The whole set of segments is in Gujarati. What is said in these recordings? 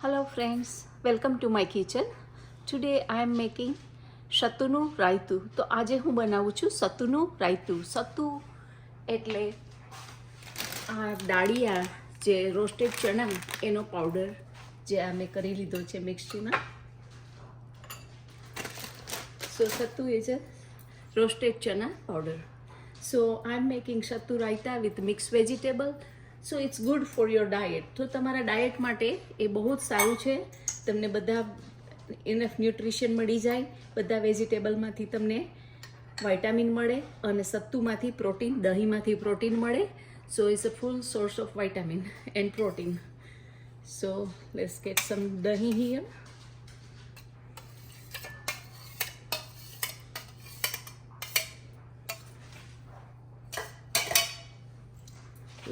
Hello friends, welcome to my kitchen. Today I am making સત્તુનું રાયતું. તો આજે હું બનાવું છું સત્તુનું રાયતું. સત્તુ એટલે આ દાળિયા જે રોસ્ટેડ ચણા એનો પાવડર જે અમે કરી લીધો છે મિક્સરમાં. So sattu is a roasted chana powder. So I'm making sattu raita with mixed vegetable. So it's good for your diet. તો તમારા ડાયટ માટે એ બહુ જ સારું છે. તમને બધા ઇનફ ન્યુટ્રિશન મળી જાય, બધા વેજીટેબલમાંથી તમને વિટામિન મળે અને સત્તુમાંથી પ્રોટીન, દહીંમાંથી પ્રોટીન મળે. So it's a full source of vitamin and protein. So let's get some dahi here.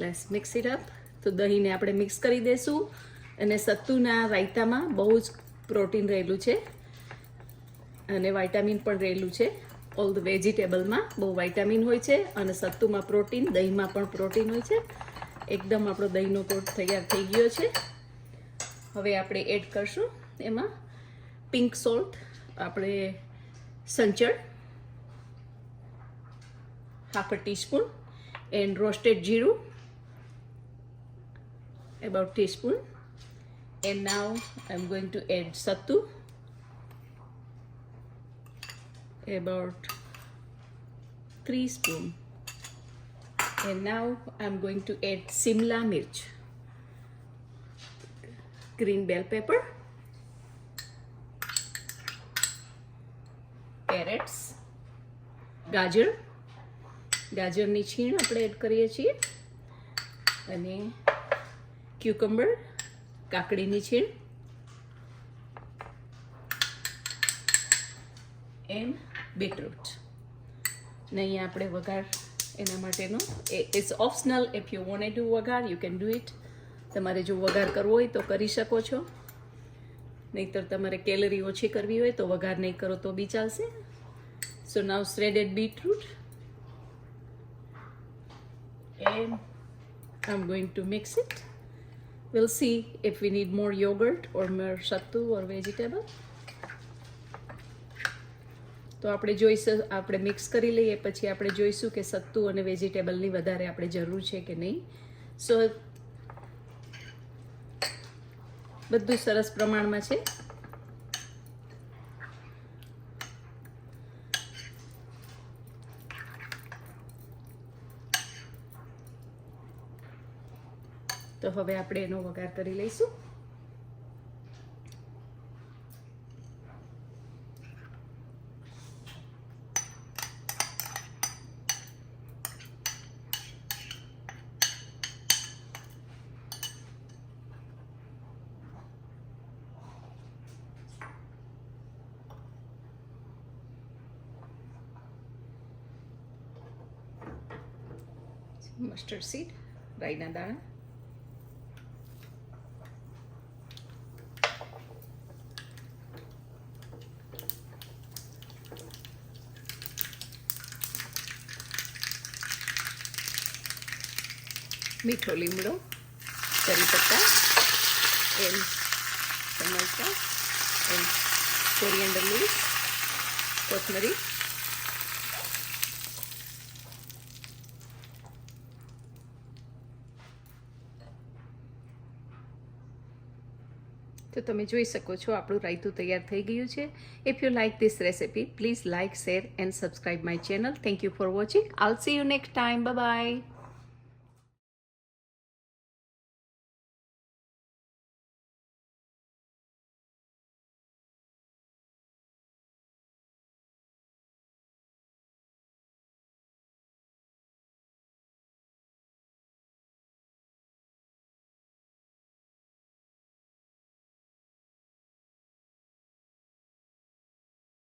Let's mix it up. તો દહીંને આપણે મિક્સ કરી દઈશું. અને સત્તુના રાયતામાં બહુ જ પ્રોટીન રહેલું છે અને વિટામિન પણ રહેલું છે. ઓલ ધ વેજીટેબલમાં બહુ વિટામિન હોય છે અને સત્તુમાં પ્રોટીન, દહીંમાં પણ પ્રોટીન હોય છે. એકદમ આપણો દહીંનો કોટ તૈયાર થઈ ગયો છે. હવે આપણે એડ કરશું એમાં પિંક સોલ્ટ, આપણે સંચળ, half a teaspoon, and roasted jeera about teaspoon. And now I'm going to add sattu about 3 spoon. And now I'm going to add simla mirch, green bell pepper, carrots, ગાજરની છીણ આપણે એડ કરીએ છીએ, અને ક્યુકમ્બર, કાકડીની છીણ, એન્ડ બીટરૂટ. ને અહીંયા આપણે વઘાર એના માટેનો it's optional. If you want to વઘાર યુ કેન ડુ ઇટ. તમારે જો વઘાર કરવો હોય તો કરી શકો છો, નહીંતર તમારે કેલરી ઓછી કરવી હોય તો વઘાર નહીં કરો તો બી ચાલશે. સો નાવ શ્રેડેડ beetroot, and I'm going to mix it. We'll see if we need more yogurt or more sattu or vegetable. તો આપણે જોઈશું, આપણે મિક્સ કરી લઈએ પછી આપણે જોઈશું કે સત્તુ અને વેજીટેબલની વધારે આપણે જરૂર છે કે નહીં. સો બધું સરસ પ્રમાણમાં છે. તો હવે આપણે એનો વઘાર કરી લઈશું. મસ્ટર્ડ સીડ, રાઈના દાણા, મીઠો લીમડો, કરી પત્તા, એન્ડ ટમાટા, એન્ડ કોરિએન્ડર લીવ્સ, કોથમરી. તો તમે જોઈ શકો છો આપણું રાયતું તૈયાર થઈ ગયું છે. If you like this recipe please like, share and subscribe my channel. Thank you for watching. I'll C you next time. Bye bye.